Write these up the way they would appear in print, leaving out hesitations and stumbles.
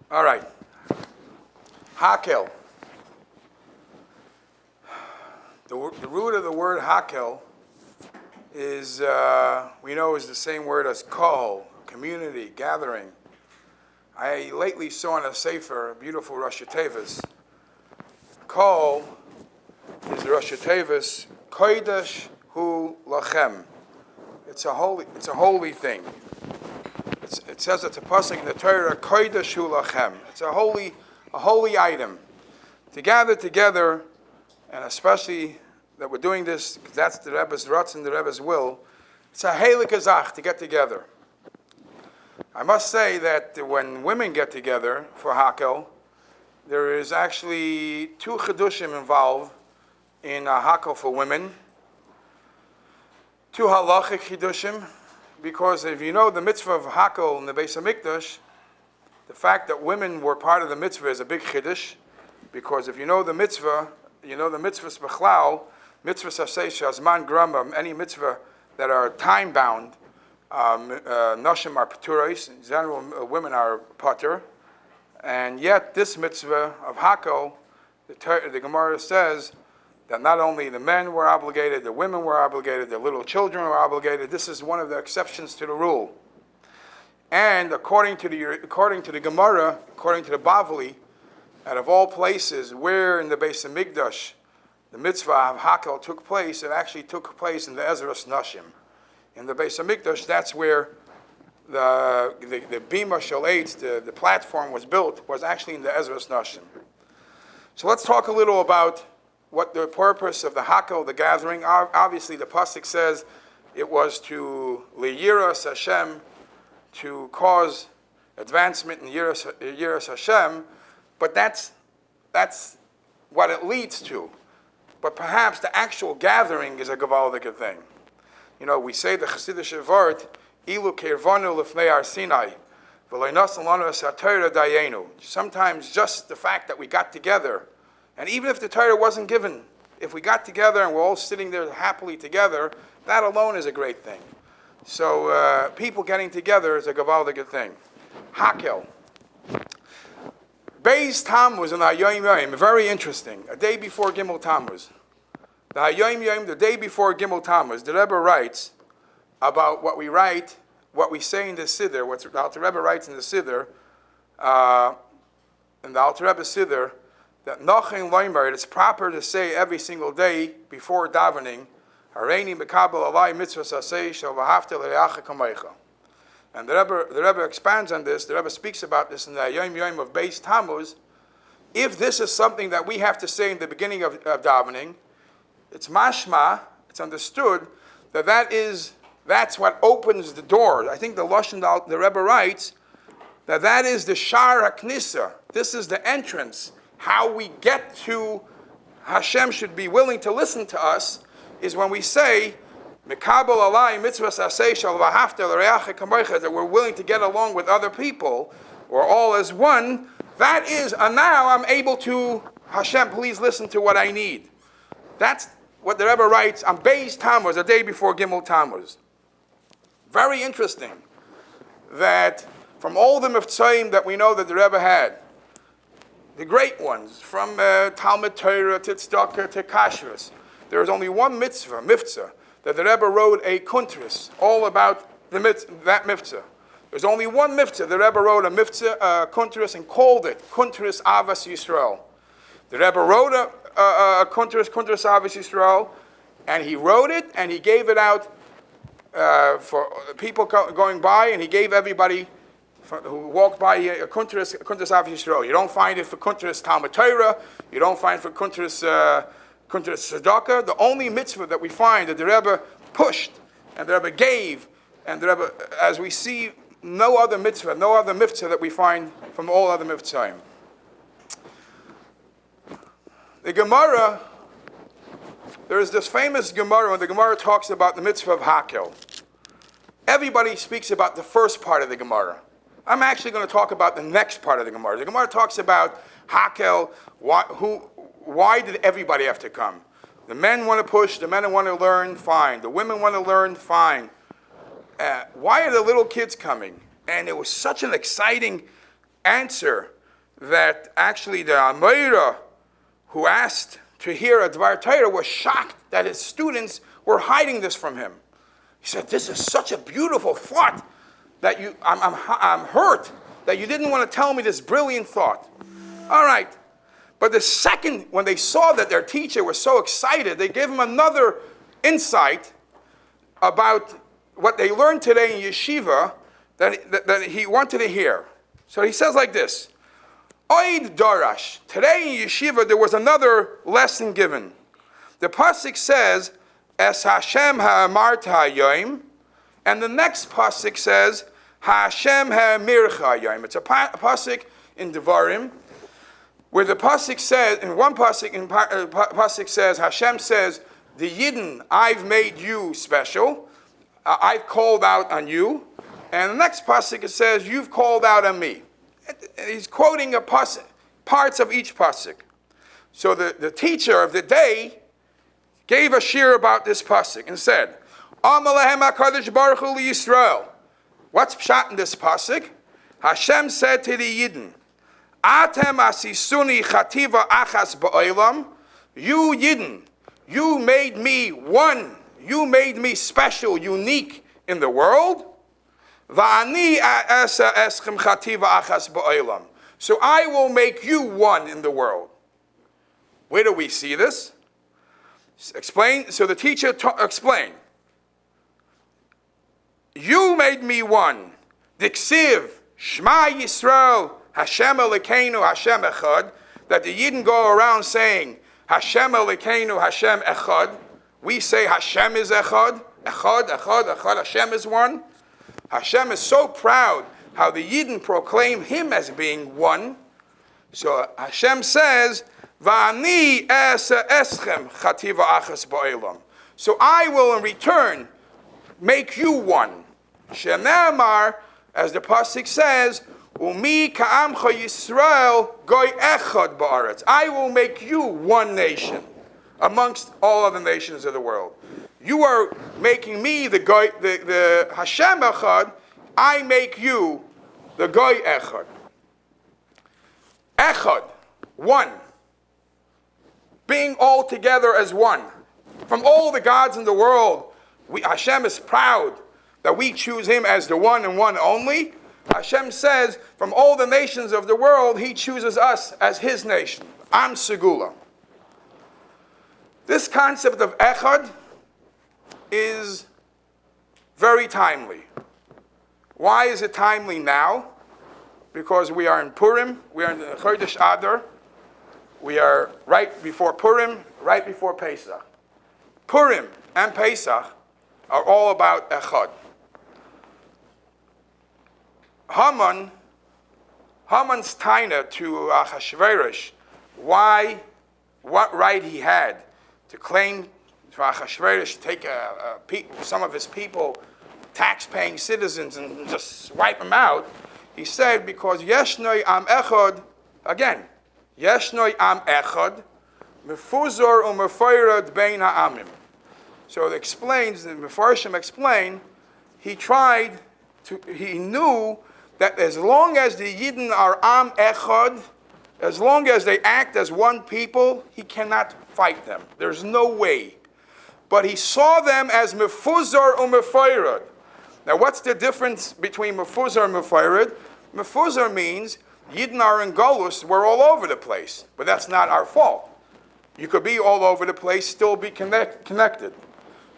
All right. Hakhel. The root of the word hakhel is, we know, is the same word as kohol, community, gathering. I lately saw in a sefer, a beautiful Rosh Tevis. Kohol is the Rosh Tevis, kodesh hu lachem. It's a holy thing. It says it's a pasuk in the Torah, kodesh hu lachem. It's a holy item. To gather together, and especially that we're doing this, because that's the Rebbe's rutz and the Rebbe's will, it's a heilig azach to get together. I must say that when women get together for hakhel, there is actually two chidushim involved in a hakhel for women. Two halachic chidushim, because if you know the mitzvah of hakhel in the Beis HaMikdash, the fact that women were part of the mitzvah is a big chiddush, because if you know the mitzvah, you know the mitzvahs b'chlal, mitzvahs aseh shazman grama, any mitzvah that are time-bound, nashim are paturais, in general women are patur, and yet this mitzvah of hakhel, the Gemara says that not only the men were obligated, the women were obligated, the little children were obligated. This is one of the exceptions to the rule. And according to the Gemara, according to the Bavli, out of all places where in the Beis HaMikdash the mitzvah of hakhel took place, it actually took place in the Ezras Nashim. In the Beis HaMikdash, that's where the bima shel eitz, the platform was built, was actually in the Ezras Nashim. So let's talk a little about what the purpose of the hakhel, the gathering. Obviously, the pasuk says it was to liyiras Hashem, to cause advancement in yiras Hashem, but that's what it leads to. But perhaps the actual gathering is a gavaldik thing. You know, we say the Chassidish Vart, ilu kirvanu lefnei Har Sinai, v'lo nasan lanu es haTorah dayenu. Sometimes just the fact that we got together, and even if the Torah wasn't given, if we got together and we're all sitting there happily together, that alone is a great thing. So people getting together is a gavaldik thing. Hakhel. Beis Tammuz and Hayom Yom, very interesting. A day before Gimel Tammuz. The Hayom Yom, the day before Gimel Tammuz, the Rebbe writes about what we write, what we say in the Siddur, what the Alter Rebbe writes in the Siddur, in the Alter Rebbe Siddur, that Nochen Loimer, it's proper to say every single day before davening, Hareini Mekabel Alai Mitzvah Sasei Shel V'Hafta L'Reacha Kamecha. And the Rebbe expands on this. The Rebbe speaks about this in the Yom Yom of Beis Tammuz. If this is something that we have to say in the beginning of davening, it's mashma, it's understood that that's what opens the door. I think the Lashon the Rebbe writes that is the Shar HaKnisa. This is the entrance. How we get to Hashem should be willing to listen to us is when we say, Mekabel alai mitzvah sasei shel v'hafta l'reacha kamocha, that we're willing to get along with other people, or all as one. That is, and now I'm able to, Hashem, please listen to what I need. That's what the Rebbe writes on Beis Tammuz, the day before Gimel Tammuz. Very interesting that from all the mitzvahim that we know that the Rebbe had, the great ones, from Talmud Torah to Tzedakah to Kashrus, there is only one mitzvah, that the Rebbe wrote a kuntris, all about that mitzvah. There's only one mitzvah. The Rebbe wrote a mitzvah, kuntris, and called it Kuntris Avas Yisrael. The Rebbe wrote a kuntris Avas Yisrael, and he wrote it, and he gave it out for people going by, and he gave everybody who walked by a kuntris Avas Yisrael. You don't find it for kuntris Talmud Torah. You don't find it for kuntris tzedakah. The only mitzvah that we find that the Rebbe pushed and the Rebbe gave, and the Rebbe, as we see, no other mitzvah that we find from all other mitzvahim. The Gemara, there is this famous Gemara when the Gemara talks about the mitzvah of hakhel. Everybody speaks about the first part of the Gemara. I'm actually going to talk about the next part of the Gemara. The Gemara talks about hakhel, why did everybody have to come? The men want to push, the men want to learn, fine. The women want to learn, fine. Why are the little kids coming? And it was such an exciting answer that actually the Amoira who asked to hear a Dvar Torah was shocked that his students were hiding this from him. He said, "This is such a beautiful thought that I'm hurt that you didn't want to tell me this brilliant thought." All right. But the second, when they saw that their teacher was so excited, they gave him another insight about what they learned today in yeshiva that he wanted to hear. So he says like this, Oid Darash. Today in yeshiva there was another lesson given. The pasuk says, Es Hashem ha'amart ha'yoim, and the next pasuk says, Hashem ha'amircha ha'yoim. It's a pasuk in Devarim, where the pasuk says, in one pasuk says, Hashem says, the Yidden, I've made you special, I've called out on you, and the next pasuk it says, you've called out on me. He's quoting a pasuk, parts of each pasuk. So the teacher of the day gave a shir about this pasuk and said, Amalehem HaKadosh Baruch Hu Yisrael. What's pshat in this pasuk? Hashem said to the Yidden, Atem asisuni chativa achas ba'olam. You Yidden, you made me one. You made me special, unique in the world. Va'ani asa eschem chativa achas ba'olam. So I will make you one in the world. Where do we see this? Explain. So the teacher explained. You made me one. Diksiv Shema Yisrael. Hashem Elokeinu, Hashem Echad, that the Yidden go around saying, Hashem Elokeinu, Hashem Echad. We say Hashem is Echad, Echad, Echad, Echad, Hashem is one. Hashem is so proud how the Yidden proclaim Him as being one. So Hashem says, Va'ani esa eschem chativa achas ba'olam. So I will in return make you one. Shene'amar, as the pasuk says, Umi ka'amcha Yisrael goy echad ba'aretz. I will make you one nation amongst all other nations of the world. You are making me the goy, the Hashem echad. I make you the goy echad. Echad, one. Being all together as one. From all the gods in the world, Hashem is proud that we choose Him as the one and one only. Hashem says, from all the nations of the world, He chooses us as His nation. Am Segula. This concept of Echad is very timely. Why is it timely now? Because we are in Purim, we are in the Chodesh Adar, we are right before Purim, right before Pesach. Purim and Pesach are all about Echad. Haman's taina to Achashverosh, what right he had to claim for Achashverosh to take some of his people, tax-paying citizens, and just wipe them out. He said, because Yeshnoi am echad, again, Yeshnoi am echad, mefuzor u'mefayrad bein ha'amim. So it explains, the Mefarshim explain, he knew that as long as the Yidden are am echad, as long as they act as one people, he cannot fight them. There's no way. But he saw them as mefuzar u'mefayrad. Now what's the difference between mefuzar and mefayrad? Mefuzar means Yidden are in Golus, we're all over the place. But that's not our fault. You could be all over the place, still be connected.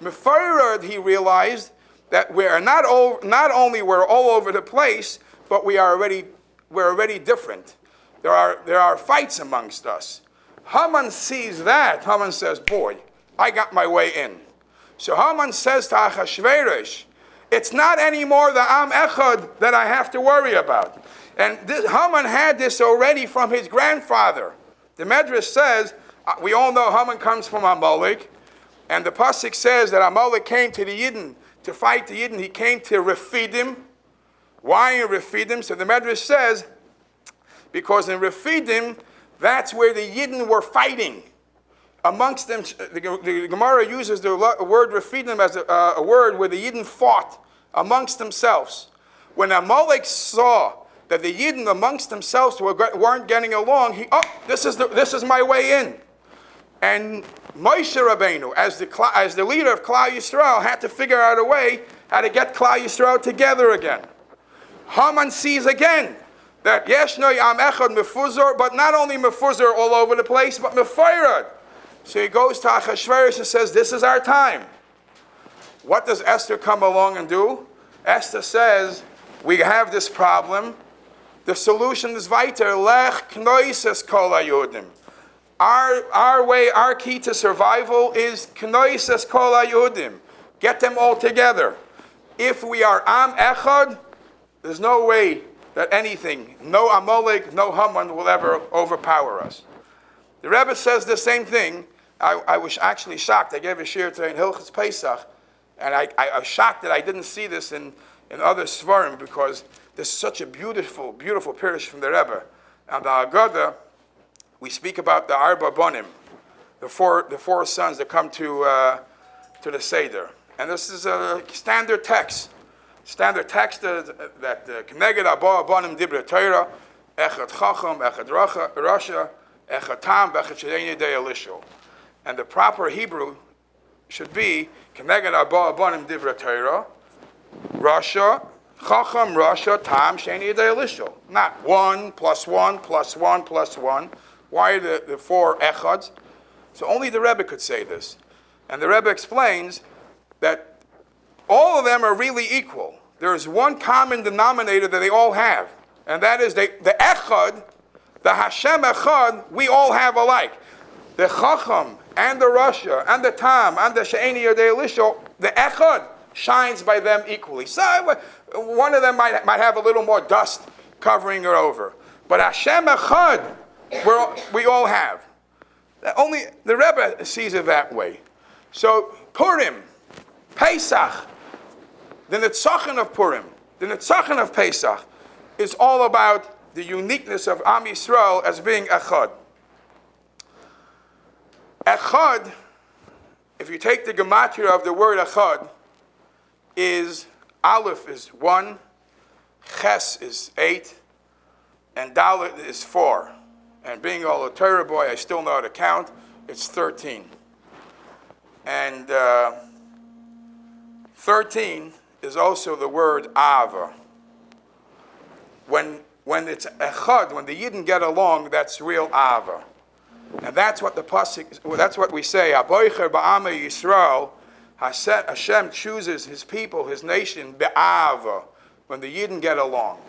Mefayrad, he realized that we're not only we're all over the place, but we're already different. There are fights amongst us. Haman sees that. Haman says, boy, I got my way in. So Haman says to Achashverosh, it's not anymore the Am Echad that I have to worry about. And Haman had this already from his grandfather. The Medrash says, we all know Haman comes from Amalek, and the pasuk says that Amalek came to the Yidden to fight the Yidden. He came to Refidim. Why in Refidim? So the Medrash says, because in Refidim, that's where the Yidden were fighting. Amongst them, the Gemara uses the word Refidim as a word where the Yidden fought amongst themselves. When Amalek saw that the Yidden amongst themselves weren't getting along. This is my way in. And Moshe Rabbeinu, as the leader of Klal Yisrael, had to figure out a way how to get Klal Yisrael together again. Haman sees again that Yeshnoi Am Echad Mefuzor, but not only Mefuzor all over the place, but Mefayrad. So he goes to Achashverosh and says, this is our time. What does Esther come along and do? Esther says, we have this problem. The solution is weiter. Lech knoises kol haYehudim. Our way, our key to survival is knoises kol haYehudim. Get them all together. If we are Am Echad, there's no way that anything, no Amalek, no Haman will ever overpower us. The Rebbe says the same thing. I was actually shocked. I gave a shir today in Hilchos Pesach, and I was shocked that I didn't see this in other Svarim, because there's such a beautiful, beautiful pirush from the Rebbe. And the Haggadah, we speak about the Arba Bonim, the four sons that come to the Seder. And this is a standard text. Standard text that Keneged Abba Bonim Dibre Torah, Echad Chacham, Echad Rasha, Echad Tam, Echad Shedeni Dei Elisho. And the proper Hebrew should be Keneged Abba Bonim Dibre Torah, Rasha, Chacham, Rasha, Tam, Sheni Dei Elisho. Not 1 plus 1 plus 1 plus 1. Why are the four Echads? So only the Rebbe could say this. And the Rebbe explains that all of them are really equal. There is one common denominator that they all have, and that is the Echad, the Hashem Echad, we all have alike. The Chacham and the Rasha and the Tam and the She'eni Yodei Elisho, the Echad shines by them equally. So one of them might have a little more dust covering her over, but Hashem Echad, we all have. Only the Rebbe sees it that way. So Purim, Pesach, the Nitzachon of Purim, the Nitzachon of Pesach, is all about the uniqueness of Am Yisrael as being Echad. Echad, if you take the gematria of the word Echad, is Aleph is 1, Ches is 8, and Dalet is 4. And being all a Torah boy, I still know how to count. It's 13. And 13 is also the word Ava. When it's Echad, when the Yidden get along, that's real Ava. And that's what the pasuk, that's what we say. Aboicher ba'amei Yisrael, Hashem chooses His people, His nation, be'ava, when the Yidden get along.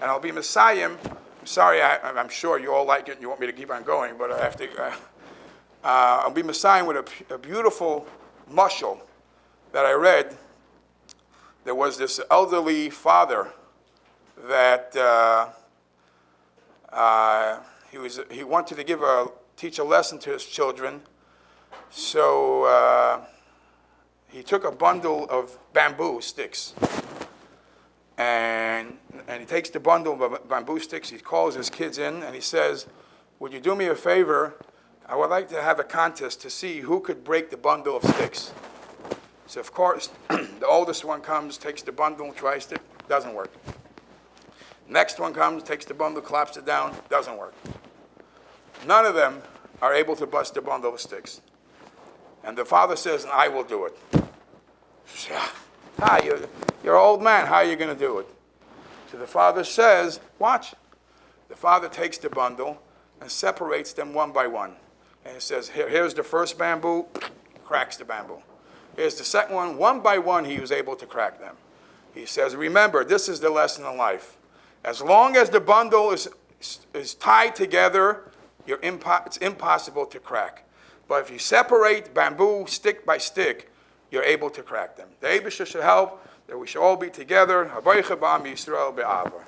And I'll be Messiah. I'm sorry, I'm sure you all like it and you want me to keep on going, but I have to. I'll be Messiah with a beautiful mashal that I read. There was this elderly father that he wanted to teach a lesson to his children. So he took a bundle of bamboo sticks, and he takes the bundle of bamboo sticks. He calls his kids in and he says, "Would you do me a favor? I would like to have a contest to see who could break the bundle of sticks." So of course, the oldest one comes, takes the bundle, tries it, doesn't work. Next one comes, takes the bundle, claps it down, doesn't work. None of them are able to bust the bundle of sticks. And the father says, "I will do it." You're an old man, how are you going to do it? So the father says, "Watch." The father takes the bundle and separates them one by one. And he says, here's the first bamboo, cracks the bamboo. Here's the second one by one he was able to crack them. He says, remember, this is the lesson in life. As long as the bundle is tied together, it's impossible to crack. But if you separate bamboo stick by stick, you're able to crack them. The Eibusha should help, that we should all be together. Habaycha ba'am Yisrael be'ava.